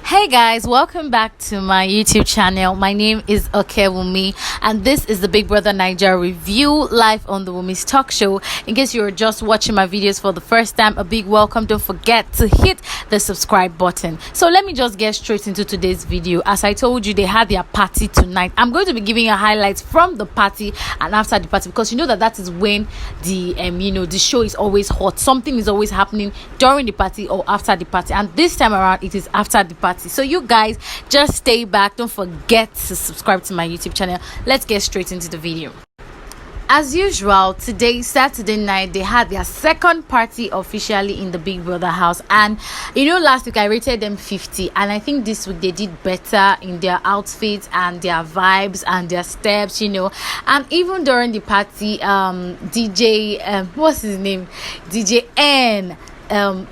Hey guys, welcome back to my YouTube channel. My name is KA3NA and this is the Big Brother Naija review live on the Women's Talk Show. In case you're just watching my videos for the first time, a big welcome. Don't forget to hit the subscribe button. So let me just get straight into today's video. As I told you, they had their party tonight. I'm going to be giving you highlights from the party and after the party, because you know that is when the the show is always hot. Something is always happening during the party or after the party, and this time around it is after the party. So you guys just stay back. Don't forget to subscribe to my YouTube channel. Let's get straight into the video. As usual, today, Saturday night, they had their second party officially in the Big Brother house. And last week I rated them 50, and I think this week they did better in their outfits and their vibes and their steps, and even during the party, DJ what's his name, DJ N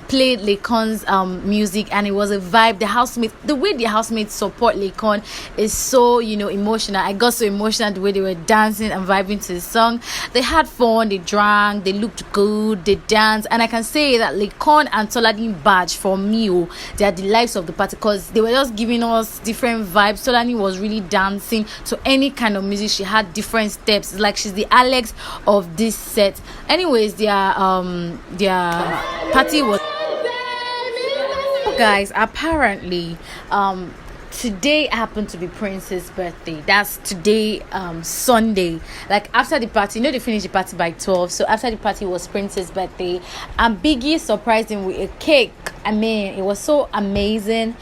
played Lacon's music, and it was a vibe. The way the housemates support Lacon is so emotional. I got so emotional the way they were dancing and vibing to the song. They had fun, they drank, they looked good, they danced, and I can say that Lacon and Tolani badge for me, they are the lives of the party, because they were just giving us different vibes. Tolani was really dancing to any kind of music. She had different steps. It's like she's the Alex of this set. Anyways, their party was, guys, apparently today happened to be Prince's birthday. That's today, Sunday. Like after the party, they finished the party by 12, so after the party was Prince's birthday, and Biggie surprised him with a cake. I mean, it was so amazing.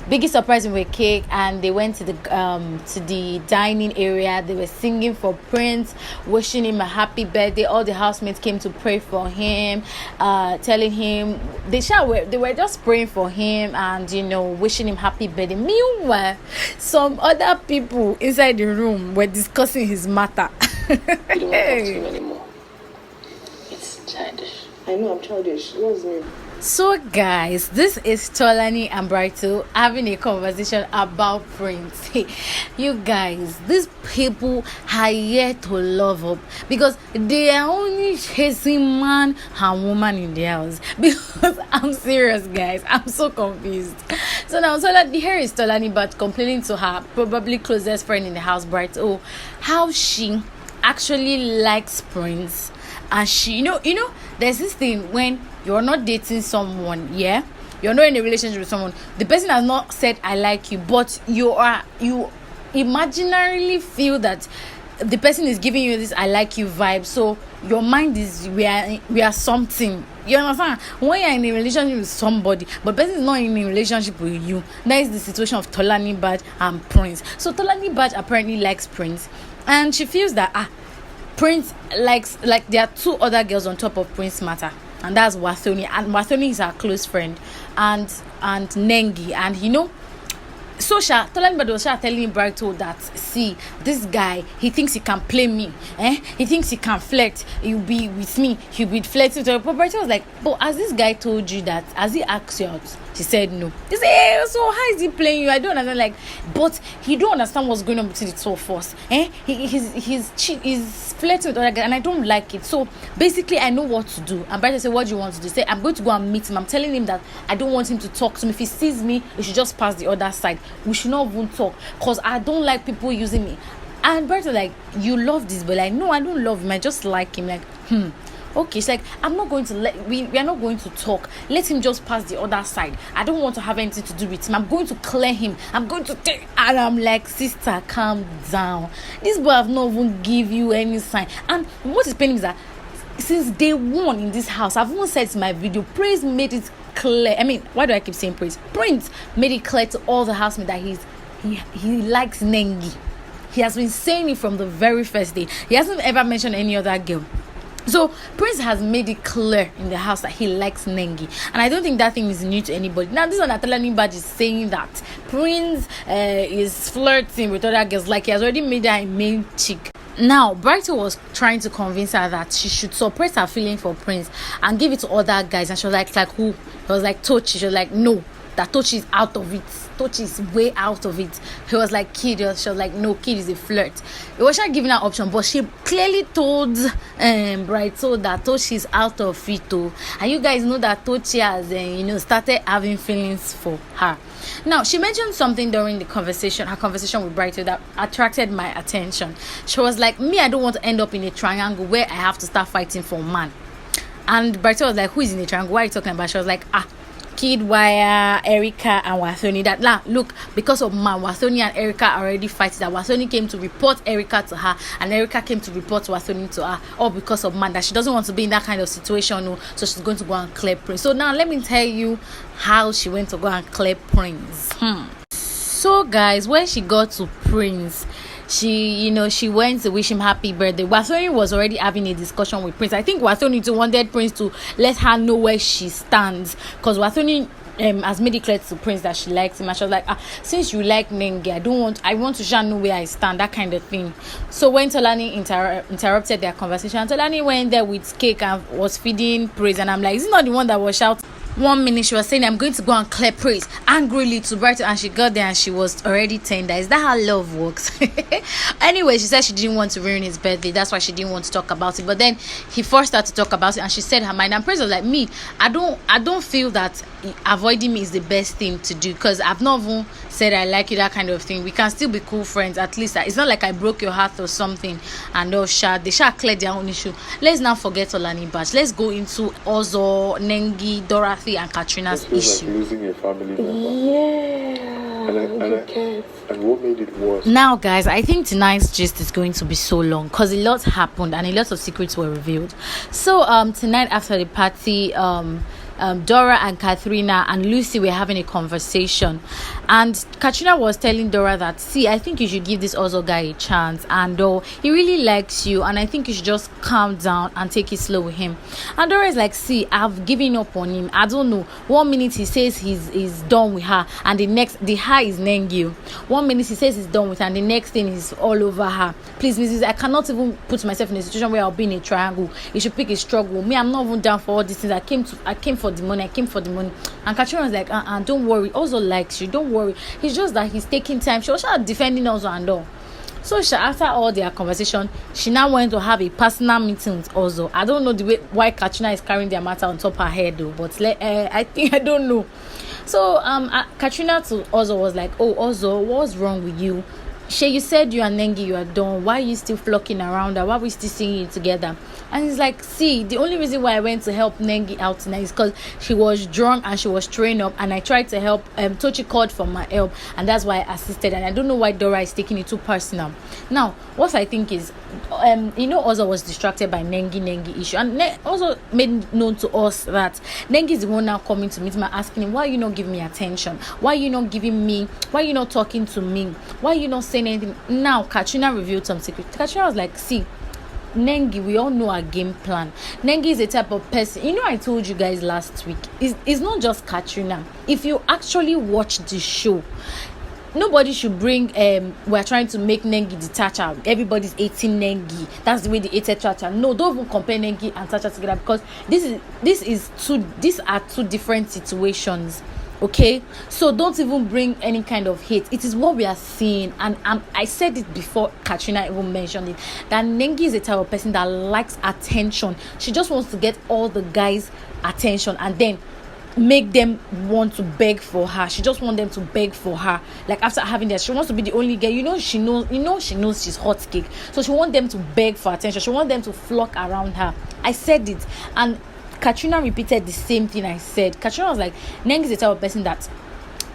Biggie surprised him with cake, and they went to the dining area. They were singing for Prince, wishing him a happy birthday. All the housemates came to pray for him, telling him they were just praying for him and wishing him happy birthday. Meanwhile, some other people inside the room were discussing his matter. You don't want to talk to him anymore. It's childish. I know I'm childish. What's me? So guys, this is Tolani and Brighto having a conversation about Prince. You guys, these people are here to love up, because they are only chasing man and woman in the house. Because I'm serious, guys, I'm so confused. So now here is Tolani but complaining to her probably closest friend in the house, Brighto, how she actually likes Prince. And she there's this thing when you're not dating someone, you're not in a relationship with someone, the person has not said I like you, but you imaginarily feel that the person is giving you this I like you vibe. So your mind is we are something. You understand? When you're in a relationship with somebody, but the person is not in a relationship with you, that is the situation of Tolani Badge and Prince. So Tolani Badge apparently likes Prince, and she feels that Prince likes, like, there are two other girls on top of Prince matter, and that's Wathoni, and Wathoni is her close friend, and Nengi, and so Tolani Badge was telling Brighto that, see, this guy, he thinks he can play me, he thinks he can flirt, he'll be with me, he'll be flirting with her. But Brighto was like, but has this guy told you that? Has he asked you out? She said no. He said, hey, so how is he playing you? I don't understand. Like, but he don't understand what's going on between the two of us. He's flirting with other guys, and I don't like it. So basically, I know what to do. And Brighto said, what do you want to do? Say, I'm going to go and meet him. I'm telling him that I don't want him to talk to me. If he sees me, he should just pass the other side. We should not even talk, because I don't like people using me. And Brighto like, you love this, but like, no, I don't love him. I just like him. Like, okay. She's like, I'm not going to we are not going to talk. Let him just pass the other side. I don't want to have anything to do with him. I'm going to clear him. I'm going to take. And I'm like, sister, calm down. This boy have not even give you any sign. And what is paining is that since day one in this house, I've even said in my video, Prince made it clear. I mean, why do I keep saying Prince? Prince made it clear to all the housemates that he likes Nengi. He has been saying it from the very first day. He hasn't ever mentioned any other girl. So Prince has made it clear in the house that he likes Nengi, and I don't think that thing is new to anybody. Now this one that Tolani Badge is saying that Prince is flirting with other girls, like he has already made her a main chick. Now Brighto was trying to convince her that she should suppress her feeling for Prince and give it to other guys, and she was like who? It was like Tochi. She was like, no, that Tochi is out of it. Tochi is way out of it. He was like, Kid. She was like, no, Kid is a flirt. It was not giving her option, but she clearly told Brighto that Tochi is out of it too. And you guys know that Tochi has started having feelings for her. Now, she mentioned something during her conversation with Brighto, that attracted my attention. She was like, me, I don't want to end up in a triangle where I have to start fighting for a man. And Brighto was like, who is in a triangle? What are you talking about? She was like, Kid, Wire, Erica, and Wathoni. That look, because of man, Wathoni and Erica are already fighting. That Wathoni came to report Erica to her, and Erica came to report Wathoni to her, all because of man. That she doesn't want to be in that kind of situation, so she's going to go and clear Prince. So now let me tell you how she went to go and clear Prince. So guys, when she got to Prince, she went to wish him happy birthday. Wathoni was already having a discussion with Prince. I think Wathoni too wanted Prince to let her know where she stands, because Wathoni has made it clear to Prince that she likes him, and she was like, since you like Nengi, I want to know where I stand, that kind of thing. So when Tolani interrupted their conversation, Tolani went there with cake and was feeding Praise, and I'm like, is it not the one that was shouting? 1 minute she was saying, I'm going to go and clear Praise angrily to Brighto, and she got there and she was already tender. Is that how love works? Anyway, she said she didn't want to ruin his birthday. That's why she didn't want to talk about it. But then he forced her to talk about it, and she said her mind. And Praise was like, me, I don't feel that avoiding me is the best thing to do, because I've not even said I like you, that kind of thing. We can still be cool friends. At least it's not like I broke your heart or something. And they shall clear their own issue. Let's not forget Tolani Batch. Let's go into Ozo, Nengi, Dorathy, and KA3NA's issue. Like losing a family member. Yeah. And what made it worse? Now, guys, I think tonight's gist is going to be so long because a lot happened and a lot of secrets were revealed. So tonight after the party, Dora and KA3NA and Lucy were having a conversation, and KA3NA was telling Dora that, see, I think you should give this Ozo guy a chance, and he really likes you, and I think you should just calm down and take it slow with him. And Dora is like, see, I've given up on him. I don't know, 1 minute he says he's done with her, and the high is Nengi. 1 minute he says he's done with her, and the next thing is all over her. Please, Mrs., I cannot even put myself in a situation where I'll be in a triangle. You should pick a struggle. Me, I'm not even down for all these things. I came for the money. And KA3NA was like, don't worry, Ozo likes you, don't worry, it's just that he's taking time. She was defending Ozo and all. So after all their conversation, she now went to have a personal meeting with Ozo. I don't know why KA3NA is carrying their matter on top of her head though, but I don't know. So KA3NA to Ozo was like, oh Ozo, what's wrong with you? You said you and Nengi, you are done. Why are you still flocking around her? Why are we still seeing you together? And he's like, see, the only reason why I went to help Nengi out tonight is because she was drunk and she was throwing up, and I tried to help. Tochi called for my help, and that's why I assisted. And I don't know why Dora is taking it too personal. Now, what I think is, Ozo was distracted by Nengi issue, and also made known to us that Nengi is the one now coming to meet him, asking him, why are you not giving me attention? Why are you not giving me? Why are you not talking to me? Why are you not saying anything? Now KA3NA revealed some secrets. KA3NA was like, see, Nengi, we all know our game plan. Nengi is a type of person, I told you guys last week, it's not just KA3NA. If you actually watch the show, nobody should bring we're trying to make Nengi the Thatcher. Everybody's hating Nengi. That's the way they hated Thatcher. No, don't even compare Nengi and Thatcher together, because these are two different situations. Okay, so don't even bring any kind of hate. It is what we are seeing, and I said it before KA3NA even mentioned it, that Nengi is a type of person that likes attention. She just wants to get all the guys' attention and then make them want to beg for her. She just wants them to beg for her. Like after having that, she wants to be the only girl. She knows she's hot cake, so she wants them to beg for attention. She wants them to flock around her. I said it, and KA3NA repeated the same thing I said. KA3NA was like, Nengi is the type of person that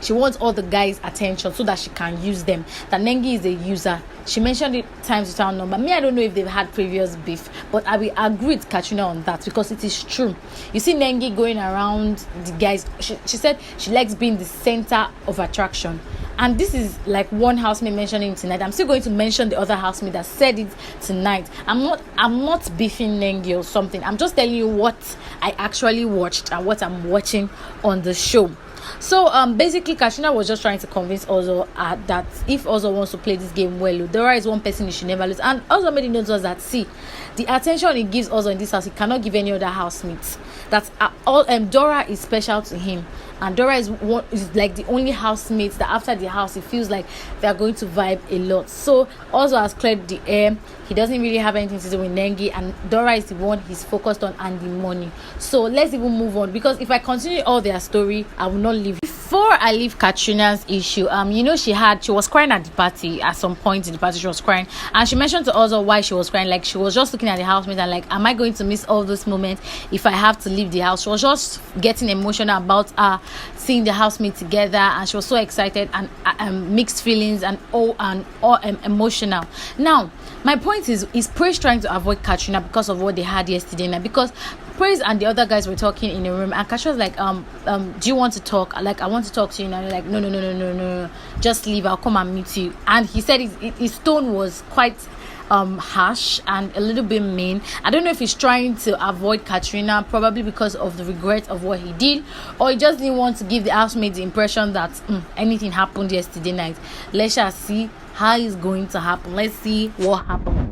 she wants all the guys' attention so that she can use them. That Nengi is a user. She mentioned it times without number. Me, I don't know if they've had previous beef, but I will agree with KA3NA on that, because it is true. You see Nengi going around the guys. She said she likes being the center of attraction. And this is like one housemate mentioning tonight. I'm still going to mention the other housemate that said it tonight. I'm not beefing Nengi or something. I'm just telling you what I actually watched and what I'm watching on the show. So basically KA3NA was just trying to convince Ozo that if Ozo wants to play this game well, Dora is one person he should never lose. And Ozo made it known to us that, see, the attention he gives Ozo in this house, he cannot give any other housemates. That Dora is special to him, and Dora is like the only housemate that after the house it feels like they are going to vibe a lot. So also has cleared the air. He doesn't really have anything to do with Nengi, and Dora is the one he's focused on and the money. So let's even move on, because if I continue all their story, I will not leave. Before I leave KA3NA's issue, she was crying at the party. At some point in the party, she was crying, and she mentioned to us why she was crying. Like, she was just looking at the housemate and like, am I going to miss all those moments if I have to leave the house? She was just getting emotional about seeing the housemate together, and she was so excited and mixed feelings and all emotional. Now, my point is Praise trying to avoid KA3NA because of what they had yesterday night, because Praise and the other guys were talking in a room, and KA3NA was like, do you want to talk? Like, I want to talk to you. And they're like, no, just leave, I'll come and meet you. And he said his tone was quite harsh and a little bit mean. I don't know if he's trying to avoid KA3NA, probably because of the regret of what he did, or he just didn't want to give the housemates the impression that anything happened yesterday night. Let's just see how it's going to happen. Let's see what happens.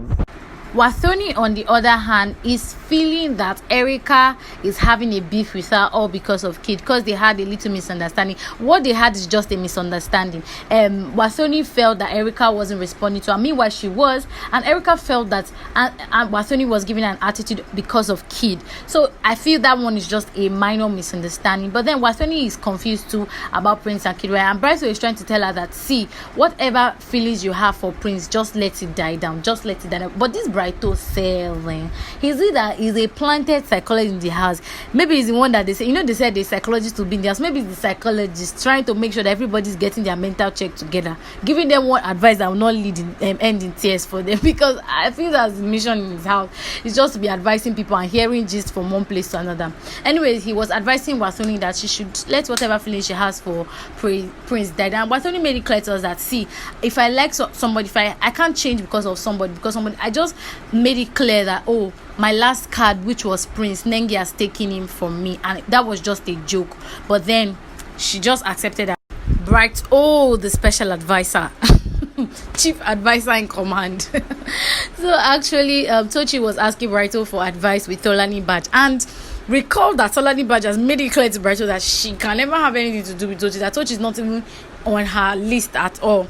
Wathoni, on the other hand, is feeling that Erica is having a beef with her all because of Kid, because they had a little misunderstanding. What they had is just a misunderstanding. Wathoni felt that Erica wasn't responding to her. Meanwhile, she was, and Erica felt that Wathoni was giving an attitude because of Kid. So I feel that one is just a minor misunderstanding. But then Wathoni is confused too about Prince and Kid, and Brighto is trying to tell her that, see, whatever feelings you have for Prince, just let it die down. Just let it die down. But this Brighto selling. He's a planted psychologist in the house. Maybe he's the one that they say, they said the psychologist will be in the house. Maybe it's the psychologist trying to make sure that everybody's getting their mental check together, giving them one advice that will not end in tears for them. Because I feel that's the mission in his house. It's just to be advising people and hearing gist from one place to another. Anyways, he was advising Wathoni that she should let whatever feeling she has for Prince die down. Wathoni made it clear to us that, see, if I like somebody, if I can't change because somebody, I just made it clear that, oh, my last card, which was Prince, Nengi has taken him from me, and that was just a joke. But then she just accepted that the special advisor chief advisor in command. So actually Tochi was asking Brighto for advice with Tolani Badge, and recall that Tolani Badge has made it clear to Brighto that she can never have anything to do with Tochi, that Tochi is not even on her list at all.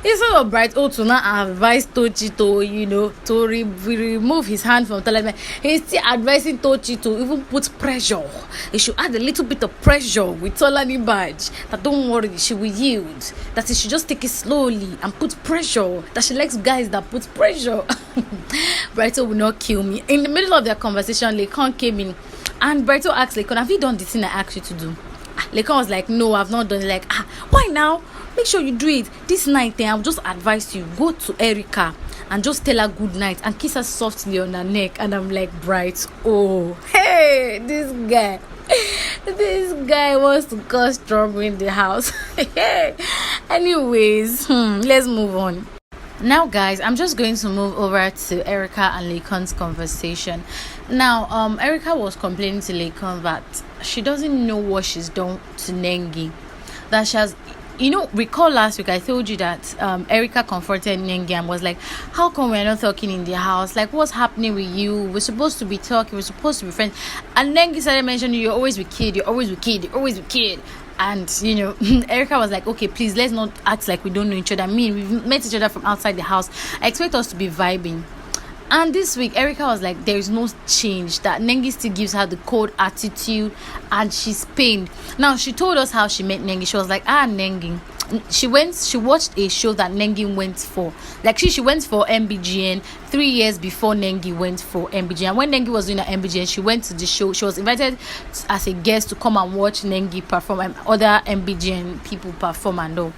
Instead of Brighto to now advise Tochi to remove his hand from Tolani, he's still advising Tochi to even put pressure. He should add a little bit of pressure with Tolani Badge, that don't worry, she will yield, that she should just take it slowly and put pressure, that she likes guys that put pressure. Brighto will not kill me. In the middle of their conversation, Lekon came in, and Brighto asked Lekon, have you done the thing I asked you to do? Lekon was like, no, I've not done it. Like, why now? Make sure you do it this night. Then I'll just advise you, go to Erica and just tell her good night and kiss her softly on her neck. And I'm like, Bright, oh, hey, this guy wants to cause trouble in the house. Anyways, let's move on. Now, guys, I'm just going to move over to Erica and Lekon's conversation. Now, Erica was complaining to Lekon that she doesn't know what she's done to Nengi. That she has, recall last week I told you that Erica confronted Nengi and was like, how come we're not talking in the house? Like, what's happening with you? We're supposed to be talking, we're supposed to be friends. And Nengi started mentioning, you're always with Kid, you're always with Kid, you're always with Kid. And Erica was like, okay, please, let's not act like we don't know each other. We've met each other from outside the house. I expect us to be vibing. And this week Erica was like, there is no change, that Nengi still gives her the cold attitude and she's pained. Now, she told us how she met Nengi. She was like, Nengi, she watched a show that Nengi went for. Like, she went for MBGN 3 years before Nengi went for MBGN. And when Nengi was doing her MBGN, she went to the show. She was invited as a guest to come and watch Nengi perform and other MBGN people perform and all.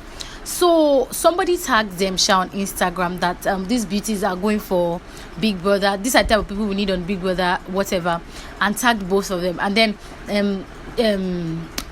So somebody tagged them on Instagram that these beauties are going for Big Brother. These are the type of people we need on Big Brother, whatever, and tagged both of them. And then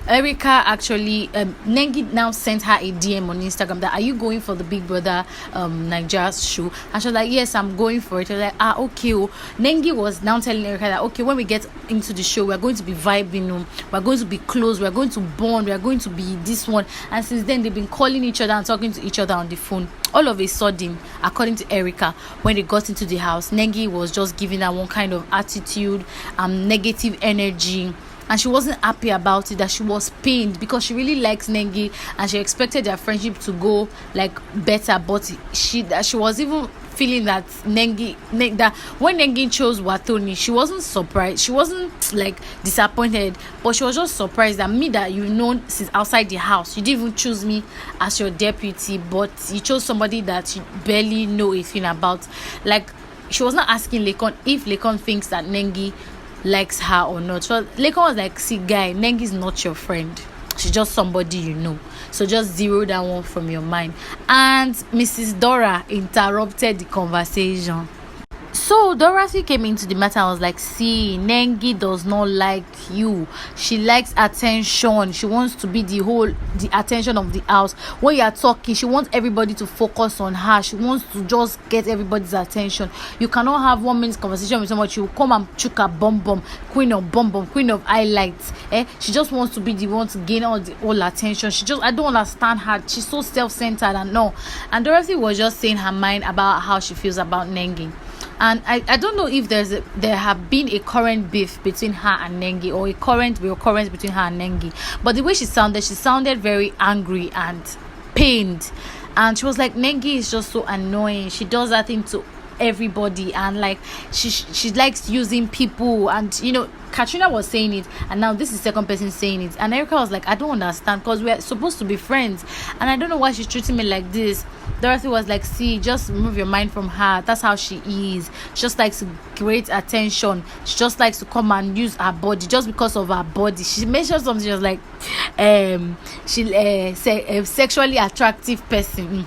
Erica actually, Nengi now sent her a DM on Instagram that, are you going for the Big Brother Bbnaija show? And she was like, yes, I'm going for it. I was like, okay. Nengi was now telling Erica that, okay, when we get into the show, we're going to be vibing, we're going to be close, we're going to bond, we're going to be this one. And since then, they've been calling each other and talking to each other on the phone. All of a sudden, according to Erica, when they got into the house, Nengi was just giving her one kind of attitude, negative energy. and she wasn't happy about it, that she was pained because she really likes Nengi and she expected their friendship to go like better, but she was even feeling that that when Nengi chose Watoni, she wasn't surprised, she wasn't like disappointed, but she was just surprised that me, that you've known since outside the house, you didn't even choose me as your deputy, but you chose somebody that you barely know a thing about. Like, she was not asking Lekon if Lekon thinks that Nengi likes her or not. So Lekon was like, see guy, Nengi's not your friend, she's just somebody you know, so just zero that one from your mind. And Mrs. Dora interrupted the conversation. So Dorothy came into the matter and was like, see, Nengi does not like you, she likes attention, she wants to be the attention of the house. When you are talking, she wants everybody to focus on her, she wants to just get everybody's attention. You cannot have 1 minute conversation with somebody, she will come and chuka bum, queen of bum, queen of highlights. She just wants to be the one to gain all attention. I don't understand her, she's so self-centered and no. And Dorothy was just saying her mind about how she feels about Nengi. And I don't know if there have been a current beef between her and Nengi, or a current reoccurrence between her and Nengi, but the way she sounded very angry and pained. And she was like, Nengi is just so annoying, she does that thing to everybody, and like she likes using people. And you know, KA3NA was saying it, and now this is second person saying it, and Erica was like, I don't understand, because we're supposed to be friends and I don't know why she's treating me like this. Dorothy was like, see, just remove your mind from her, that's how she is. She just likes to create attention, she just likes to come and use her body just because of her body. She mentioned something, she was like, sexually attractive person,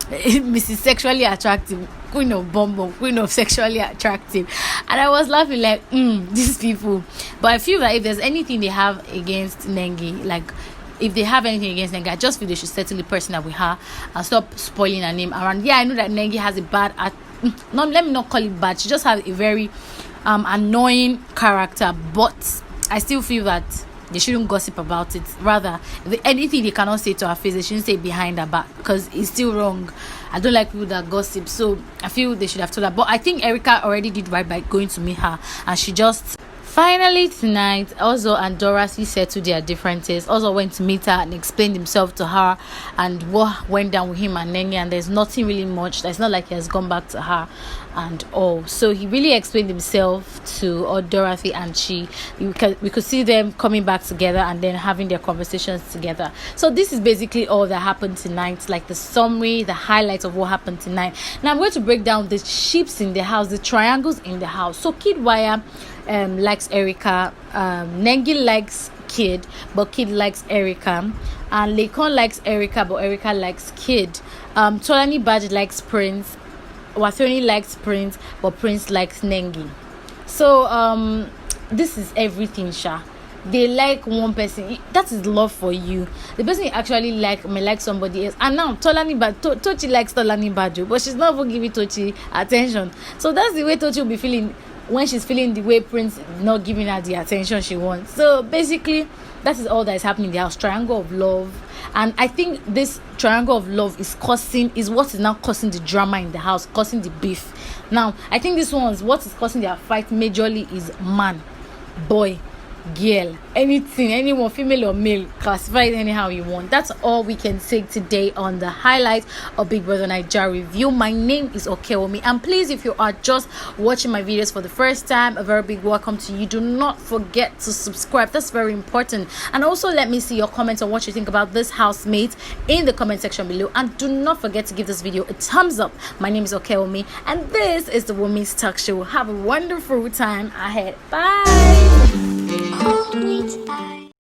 Mrs. Sexually Attractive, queen of bum, queen of sexually attractive. And I was laughing like, these people. But I feel that if there's anything they have against Nengi, like if they have anything against Nengi, I just feel they should settle the person with her and stop spoiling her name around. Yeah, I know that Nengi has a bad let me not call it bad, she just has a very annoying character, but I still feel that they shouldn't gossip about it. Rather, anything they cannot say to her face, they shouldn't say behind her back, because it's still wrong. I don't like people that gossip, so I feel they should have told her. But I think Erica already did right by going to meet her, and she just finally tonight, also, and Dorothy settled their differences. Also went to meet her and explained himself to her and what went down with him and Nengi, and there's nothing really much. It's not like he has gone back to her and all. So he really explained himself to Dorothy, and we could see them coming back together and then having their conversations together. So this is basically all that happened tonight, like the summary, the highlights of what happened tonight. Now I'm going to break down the ships in the house, the triangles in the house. So Kid Wire likes Erica, Nengi likes Kid, but Kid likes Erica, and Lekon likes Erica, but Erica likes Kid. Tolani Badge likes Prince, Watoni likes Prince, but Prince likes Nengi. So this is everything, Sha. They like one person, that is love for you. The person you actually like may like somebody else. And now Tochi likes Tolani Badge, but she's not even giving Tochi attention. So that's the way Tochi will be feeling when she's feeling the way Prince is not giving her the attention she wants. So basically, that is all that is happening in the house. Triangle of love. And I think this triangle of love is what is now causing the drama in the house, causing the beef. Now, I think this one is what is causing their fight majorly is man, boy, girl, anything, anyone, female or male, classify it anyhow you want. That's all we can say today on the highlights of Big Brother Naija review. My name is Okewumi, and please, if you are just watching my videos for the first time, a very big welcome to you. Do not forget to subscribe, that's very important. And also let me see your comments on what you think about this housemate in the comment section below, and do not forget to give this video a thumbs up. My name is Okewumi, and this is the Women's Talk Show. Have a wonderful time ahead. Bye. Hold me tight.